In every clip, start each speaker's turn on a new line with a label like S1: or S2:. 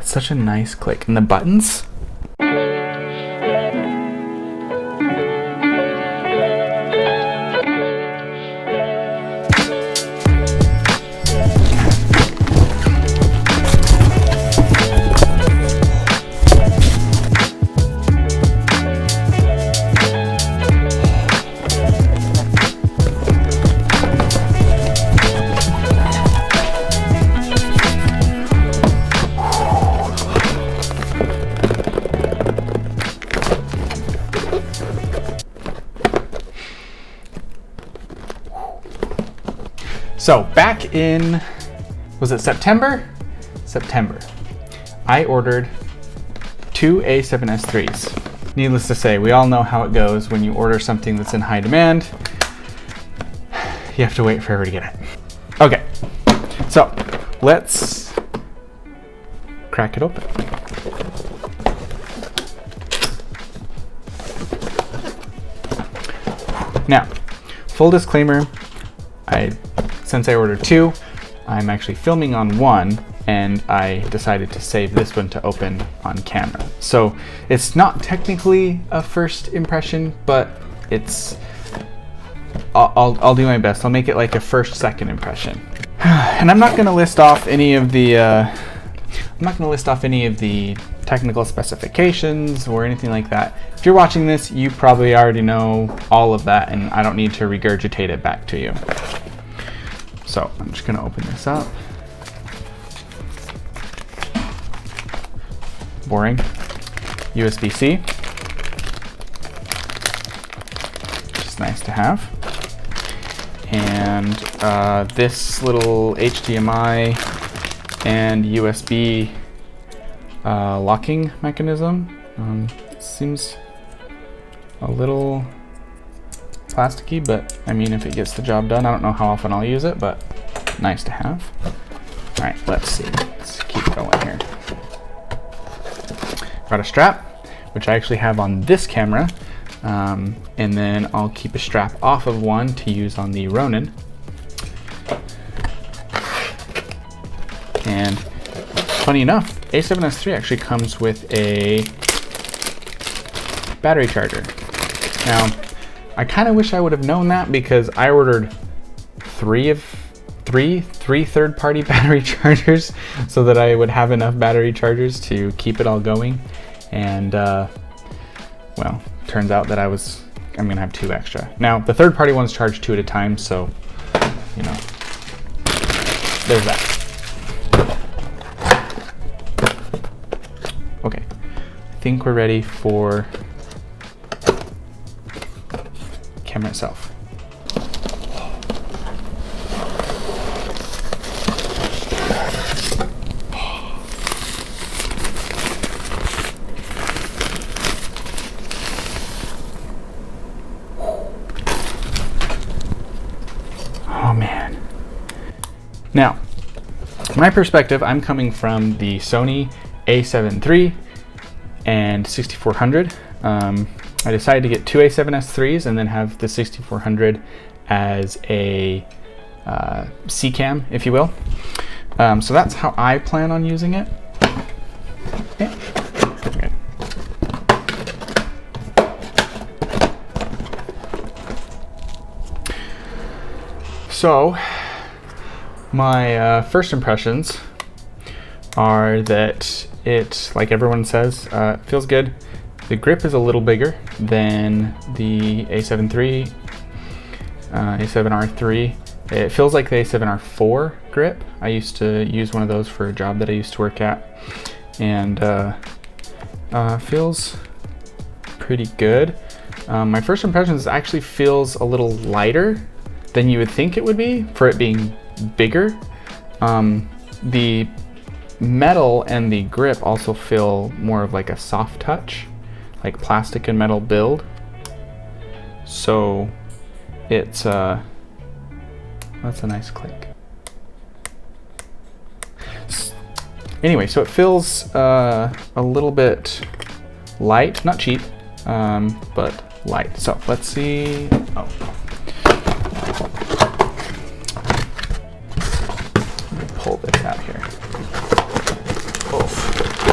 S1: it's such a nice click. And the buttons. So back in, was it September? September. I ordered 2 A7S IIIs. Needless to say, we all know how it goes when you order something that's in high demand. You have to wait forever to get it. Okay, so let's crack it open. Now, full disclaimer, since I ordered 2, I'm actually filming on 1, and I decided to save this one to open on camera. So it's not technically a first impression, but it's, I'll do my best. I'll make it like a second impression. And I'm not going to list off any of the technical specifications or anything like that. If you're watching this, you probably already know all of that, and I don't need to regurgitate it back to you. So I'm just gonna open this up. Boring. USB-C. Which is nice to have. And this little HDMI and USB locking mechanism. Seems a little plasticky, but I mean, if it gets the job done, I don't know how often I'll use it, but nice to have. All right, let's see. Let's keep going here. Got a strap, which I actually have on this camera, and then I'll keep a strap off of one to use on the Ronin. And funny enough, A7S III actually comes with a battery charger. Now, I kind of wish I would have known that, because I ordered three third-party battery chargers so that I would have enough battery chargers to keep it all going. And well, turns out that I'm gonna have 2 extra. Now, the third-party ones charge 2 at a time, so you know, there's that. Okay, I think we're ready for camera itself. Oh man. Now, my perspective, I'm coming from the Sony a7 III and 6400. I decided to get 2 A7S IIIs and then have the 6400 as a C-cam, if you will. So that's how I plan on using it. Yeah. Okay. So my first impressions are that it, like everyone says, feels good. The grip is a little bigger than the A7 III, A7R III. It feels like the A7R4 grip. I used to use one of those for a job that I used to work at, and feels pretty good. My first impressions actually feels a little lighter than you would think it would be for it being bigger. The metal and the grip also feel more of like a soft touch, like plastic and metal build. So it's that's a nice click. Anyway, so it feels a little bit light, not cheap, but light. So let's see. Oh. Let me pull this out here. Oh.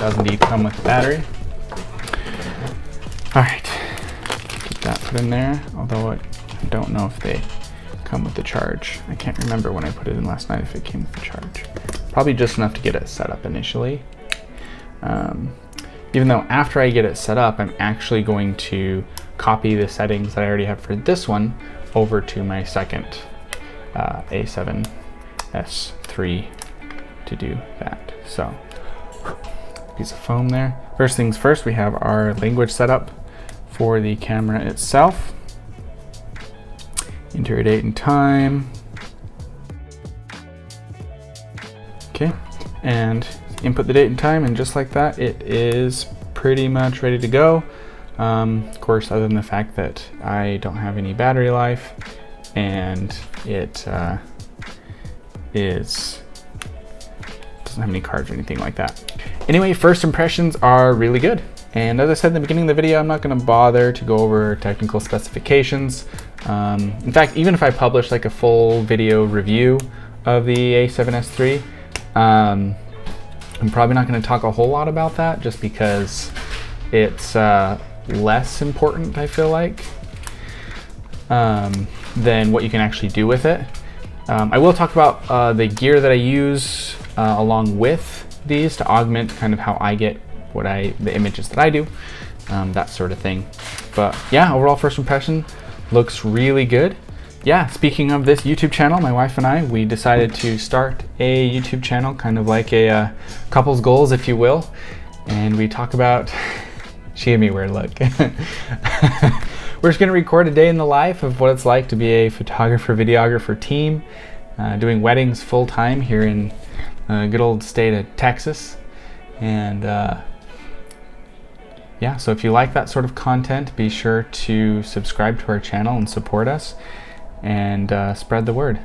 S1: does indeed come with a battery. All right, keep that put in there, although I don't know if they come with the charge. I can't remember when I put it in last night if it came with the charge. Probably just enough to get it set up initially. Even though after I get it set up, I'm actually going to copy the settings that I already have for this one over to my second A7S3 to do that. So, piece of foam there. First things first, we have our language setup for the camera itself. Enter a date and time. Okay, and input the date and time, and just like that, it is pretty much ready to go. Of course, other than the fact that I don't have any battery life, and it doesn't have any cards or anything like that. Anyway, first impressions are really good. And as I said in the beginning of the video, I'm not going to bother to go over technical specifications. In fact, even if I publish like a full video review of the A7S3, I'm probably not going to talk a whole lot about that, just because it's less important, I feel like, than what you can actually do with it. I will talk about the gear that I use along with these to augment kind of how I get the images that I do, that sort of thing. But yeah, overall first impression looks really good. Yeah, speaking of this YouTube channel, my wife and I, we decided to start a YouTube channel, kind of like a couple's goals, if you will. And we talk about, she gave me a weird look. We're just gonna record a day in the life of what it's like to be a photographer, videographer team, doing weddings full time here in good old state of Texas. And yeah, so if you like that sort of content, be sure to subscribe to our channel and support us, and spread the word.